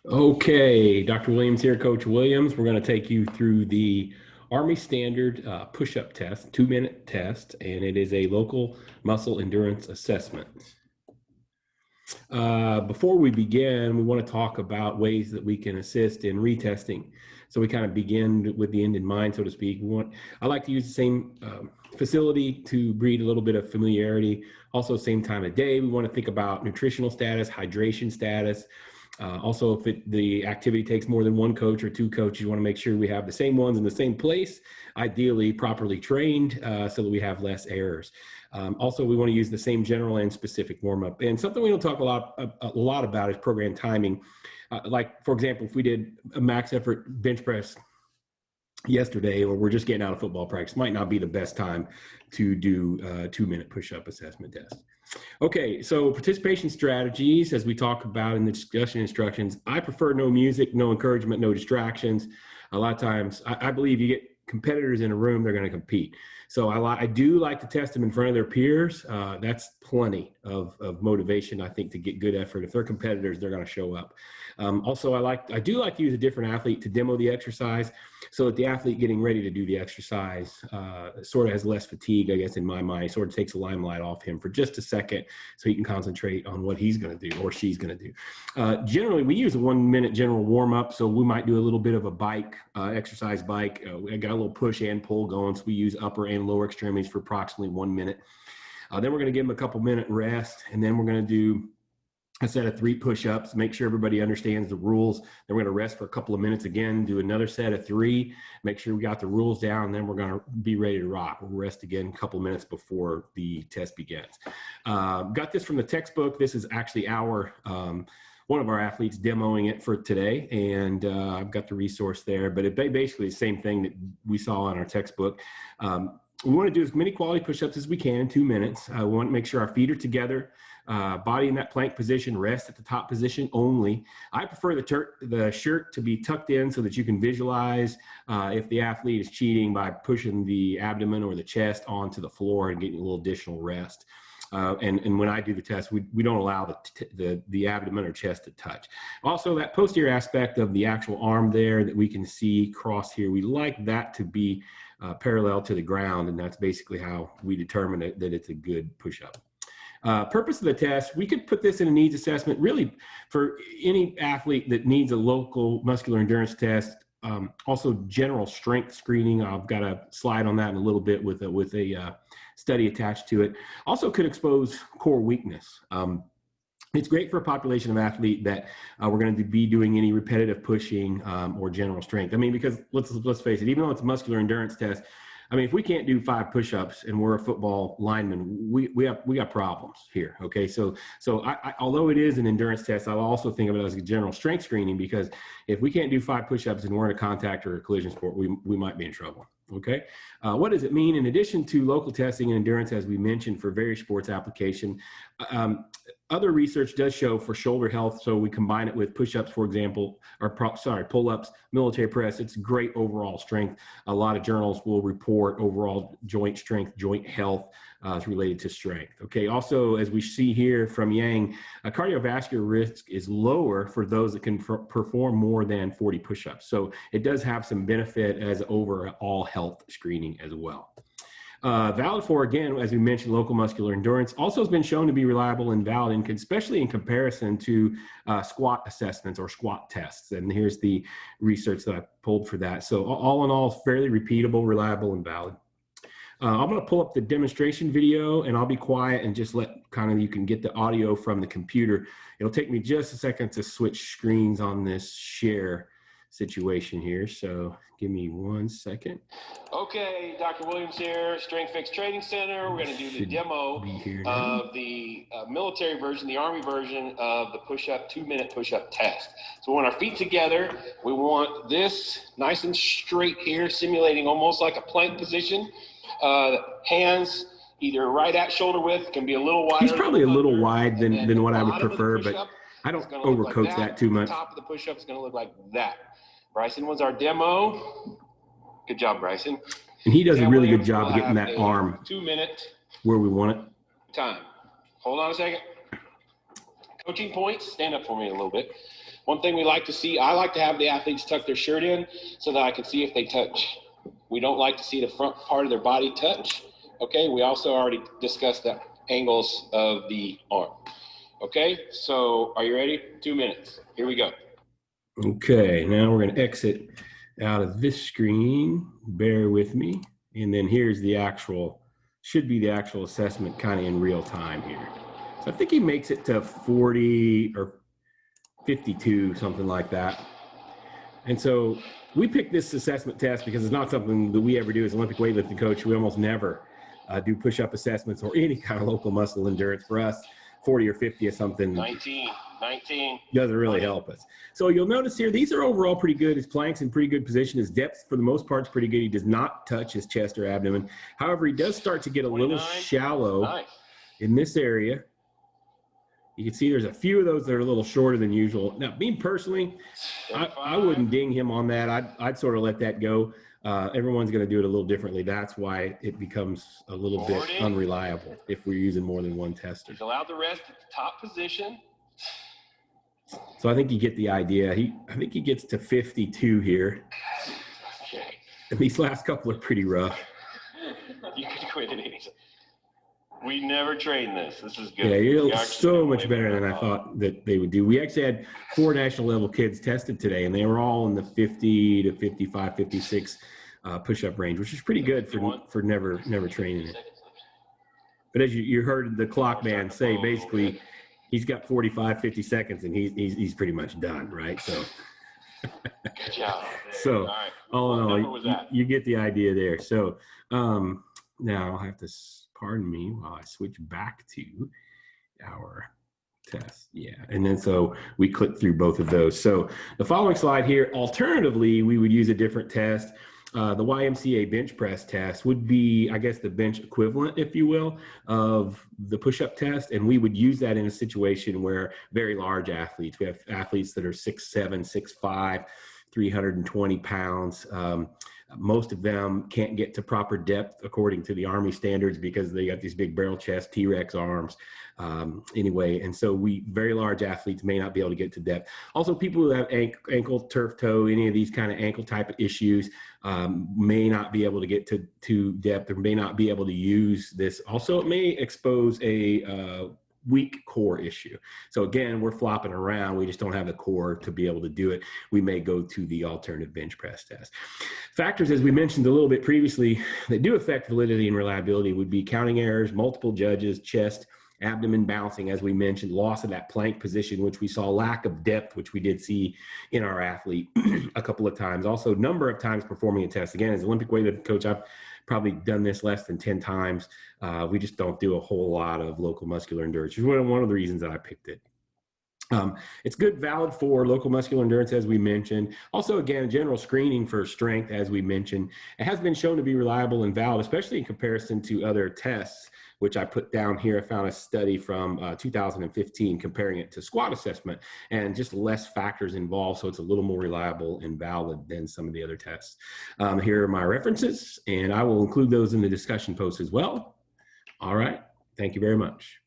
Okay, Dr. Williams here, Coach Williams. We're going to take you through the Army Standard push-up test, 2-minute test, and it is a local muscle endurance assessment. Before we begin, we want to talk about ways that we can assist in retesting. So we kind of begin with the end in mind, so to speak. I like to use the same facility to breed a little bit of familiarity. Also, same time of day. We want to think about nutritional status, hydration status. Also, if the activity takes more than one coach or two coaches, you want to make sure we have the same ones in the same place, ideally properly trained, so that we have less errors. Also, we want to use the same general and specific warm-up. And something we don't talk a lot about is program timing. Like, for example, if we did a max effort bench press yesterday, or we're just getting out of football practice, might not be the best time to do a 2-minute push-up assessment test. Okay, so participation strategies, as we talk about in the discussion instructions, I prefer no music, no encouragement, no distractions. A lot of times, I believe you get competitors in a room, they're going to compete. So I do like to test them in front of their peers. That's plenty of motivation, I think, to get good effort. If they're competitors, they're going to show up. Also, I do like to use a different athlete to demo the exercise, so that the athlete getting ready to do the exercise sort of has less fatigue, I guess, in my mind. Sort of takes the limelight off him for just a second, so he can concentrate on what he's going to do or she's going to do. Generally, we use a 1-minute general warm-up, so we might do a little bit of a bike, exercise bike. I got a little push and pull going, so we use upper and lower extremities for approximately 1 minute. Then we're going to give them a couple-minute rest, and then we're going to do a set of 3 push-ups, make sure everybody understands the rules. Then we're going to rest for a couple of minutes again, do another set of 3, make sure we got the rules down, and then we're going to be ready to rock. We'll rest again a couple of minutes before the test begins. Got this from the textbook. This is actually one of our athletes demoing it for today, and I've got the resource there, but it basically the same thing that we saw in our textbook. We want to do as many quality push-ups as we can in 2 minutes. We want to make sure our feet are together, body in that plank position, rest at the top position only. I prefer the shirt to be tucked in so that you can visualize if the athlete is cheating by pushing the abdomen or the chest onto the floor and getting a little additional rest. And when I do the test, we don't allow the abdomen or chest to touch. Also, that posterior aspect of the actual arm there that we can see crossed here, we like that to be parallel to the ground, and that's basically how we determine that it's a good push-up. Purpose of the test, we could put this in a needs assessment really for any athlete that needs a local muscular endurance test. Also general strength screening. I've got a slide on that in a little bit with a study attached to it. Also could expose core weakness. It's great for a population of athlete that we're going to be doing any repetitive pushing or general strength. I mean, because let's face it, even though it's a muscular endurance test, I mean, if we can't do 5 push-ups and we're a football lineman, we got problems here. Okay, so although it is an endurance test, I'll also think of it as a general strength screening, because if we can't do 5 push-ups and we're in a contact or a collision sport, we might be in trouble. Okay, what does it mean? In addition to local testing and endurance, as we mentioned, for various sports application, other research does show for shoulder health, so we combine it with push-ups, for example, or pull-ups, military press. It's great overall strength. A lot of journals will report overall joint strength, joint health is related to strength. Okay, also, as we see here from Yang, cardiovascular risk is lower for those that can perform more than 40 push-ups. So it does have some benefit as overall health screening as well. Valid for, again, as we mentioned, local muscular endurance, also has been shown to be reliable and valid, especially in comparison to squat assessments or squat tests. And here's the research that I pulled for that. So all in all, fairly repeatable, reliable, and valid. I'm going to pull up the demonstration video, and I'll be quiet and just let you can get the audio from the computer. It'll take me just a second to switch screens on this share situation here. So give me 1 second. Okay, Dr. Williams here, Strength Fix Training Center. We're going to do the demo of the military version, the Army version of the push-up, 2-minute push-up test. So we want our feet together. We want this nice and straight here, simulating almost like a plank position. Hands either right at shoulder width, can be a little wider. He's probably a little wide than what I would prefer, but I don't overcoach that too much. The top of the push-up is going to look like that. Bryson was our demo. Good job, Bryson. And he does a really good job of getting that arm 2-minute where we want it. Time. Hold on a second. Coaching points. Stand up for me a little bit. One thing we like to see, I like to have the athletes tuck their shirt in so that I can see if they touch. We don't like to see the front part of their body touch. Okay, we also already discussed the angles of the arm. Okay, so are you ready? 2 minutes. Here we go. Okay, now we're going to exit out of this screen. Bear with me. And then here's the actual, should be the actual assessment kind of in real time here. So I think he makes it to 40 or 52, something like that. And so we picked this assessment test because it's not something that we ever do as Olympic weightlifting coach. We almost never do push-up assessments or any kind of local muscle endurance. For us, 40 or 50 is something 19 doesn't really help us. So you'll notice here, these are overall pretty good. His plank's in pretty good position. His depth, for the most part, is pretty good. He does not touch his chest or abdomen. However, he does start to get a little shallow in this area. You can see there's a few of those that are a little shorter than usual. Now, me personally, I wouldn't ding him on that. I'd sort of let that go. Everyone's going to do it a little differently. That's why it becomes a little bit unreliable if we're using more than one tester. He's allowed to rest at the top position. So I think you get the idea. I think he gets to 52 here. Okay. And these last couple are pretty rough. You can quit it anytime. We never train this. This is good. Yeah, you're so much better than I thought that they would do. We actually had 4 national level kids tested today, and they were all in the 50 to 55, 56 push-up range, which is pretty good for never training it. But as you heard the clock man say, basically, he's got 45, 50 seconds, and he's pretty much done, right? So, good job. So, all in all, you get the idea there. So, now I'll have to, pardon me, while I switch back to our test. Yeah, and then so we click through both of those. So the following slide here, alternatively, we would use a different test. The YMCA bench press test would be, I guess, the bench equivalent, if you will, of the push-up test. And we would use that in a situation where very large athletes, we have athletes that are 6'7", 6'5", 320 pounds. Most of them can't get to proper depth according to the Army standards because they got these big barrel chest, T-Rex arms anyway. And so very large athletes may not be able to get to depth. Also, people who have ankle, turf toe, any of these kind of ankle type issues may not be able to get to depth or may not be able to use this. Also, it may expose a weak core issue. So again, we're flopping around. We just don't have the core to be able to do it. We may go to the alternative bench press test. Factors, as we mentioned a little bit previously, that do affect validity and reliability would be counting errors, multiple judges, chest, abdomen bouncing, as we mentioned, loss of that plank position, which we saw, lack of depth, which we did see in our athlete a couple of times. Also, number of times performing a test. Again, as Olympic weightlifting coach, I've probably done this less than 10 times. We just don't do a whole lot of local muscular endurance, which is one of the reasons that I picked it. It's good, valid for local muscular endurance, as we mentioned. Also, again, general screening for strength, as we mentioned. It has been shown to be reliable and valid, especially in comparison to other tests, which I put down here. I found a study from 2015 comparing it to squat assessment, and just less factors involved, so it's a little more reliable and valid than some of the other tests. Here are my references, and I will include those in the discussion post as well. All right, thank you very much.